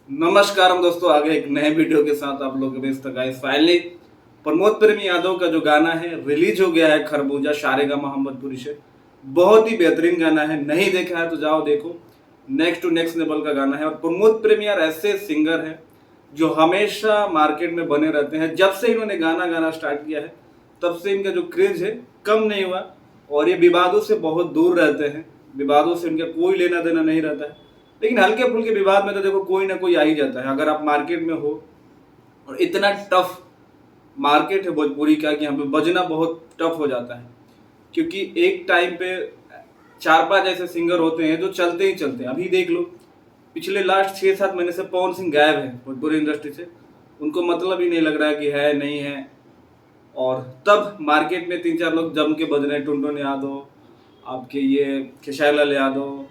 नमस्कार हम दोस्तों, आगे एक नए वीडियो के साथ आप लोगों के बीच तक गाइस फाइनली प्रमोद प्रेमी यादव का जो गाना है रिलीज हो गया है खरबूजा शारेगा मोहम्मदपुरी से। बहुत ही बेहतरीन गाना है, नहीं देखा है तो जाओ देखो। नेक्स्ट टू नेक्स्ट लेवल का गाना है और प्रमोद प्रेमी यार ऐसे सिंगर हैं जो हमेशा मार्केट में बने रहते हैं। जब से इन्होंने गाना गाना स्टार्ट किया है तब से इनका जो क्रेज है कम नहीं हुआ और ये विवादों से बहुत दूर रहते हैं। विवादों से इनका कोई लेना देना नहीं रहता है, लेकिन हल्के फुल्के विवाद में तो देखो कोई ना कोई आ ही जाता है। अगर आप मार्केट में हो और इतना टफ मार्केट है भोजपुरी का कि यहाँ पे बजना बहुत टफ हो जाता है, क्योंकि एक टाइम पे 4-5 ऐसे सिंगर होते हैं जो चलते ही चलते हैं। अभी देख लो, पिछले लास्ट 6-7 महीने से पवन सिंह गायब है भोजपुरी इंडस्ट्री से। उनको मतलब ही नहीं लग रहा है कि है नहीं है। और तब मार्केट में 3-4 लोग जम के बज रहे हैं, टुनटुन यादव, आपके ये खेसारी यादव,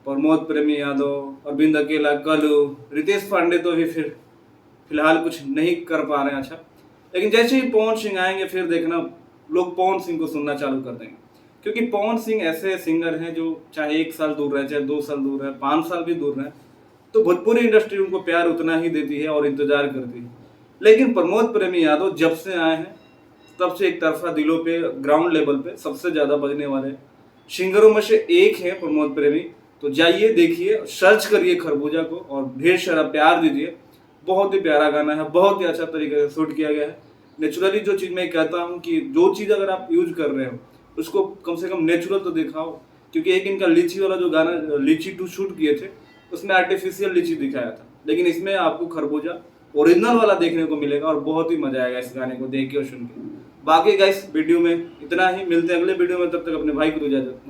प्रमोद प्रेमी यादव, अरविंद अकेला, कलू, रितेश पांडे तो भी फिर फिलहाल कुछ नहीं कर पा रहे हैं अच्छा। लेकिन जैसे ही पवन सिंह आएंगे फिर देखना लोग पवन सिंह को सुनना चालू कर देंगे, क्योंकि पवन सिंह ऐसे सिंगर हैं जो चाहे 1 साल दूर रहे, चाहे 2 साल दूर रहे, 5 साल भी दूर रहे, तो भोजपुरी इंडस्ट्री उनको प्यार उतना ही देती है और इंतजार करती है। लेकिन प्रमोद प्रेमी यादव जब से आए हैं तब से एक तरफा दिलों पे ग्राउंड लेवल पे सबसे ज्यादा बजने वाले सिंगरों में से एक है प्रमोद प्रेमी। तो जाइए देखिए, सर्च करिए खरबूजा को और ढेर सारा प्यार दीजिए। बहुत ही प्यारा गाना है, बहुत ही अच्छा तरीके से शूट किया गया है। नेचुरली जो चीज़ मैं कहता हूँ कि जो चीज़ अगर आप यूज कर रहे हो उसको कम से कम नेचुरल तो दिखाओ। क्योंकि एक इनका लीची वाला जो गाना लीची 2 शूट किए थे उसमें आर्टिफिशियल लीची दिखाया था, लेकिन इसमें आपको खरबूजा ओरिजिनल वाला देखने को मिलेगा और बहुत ही मजा आएगा इस गाने को देख के और सुन के। बाकी गाइस वीडियो में इतना ही, मिलते हैं अगले वीडियो में, तब तक अपने भाई को दो इजाजत।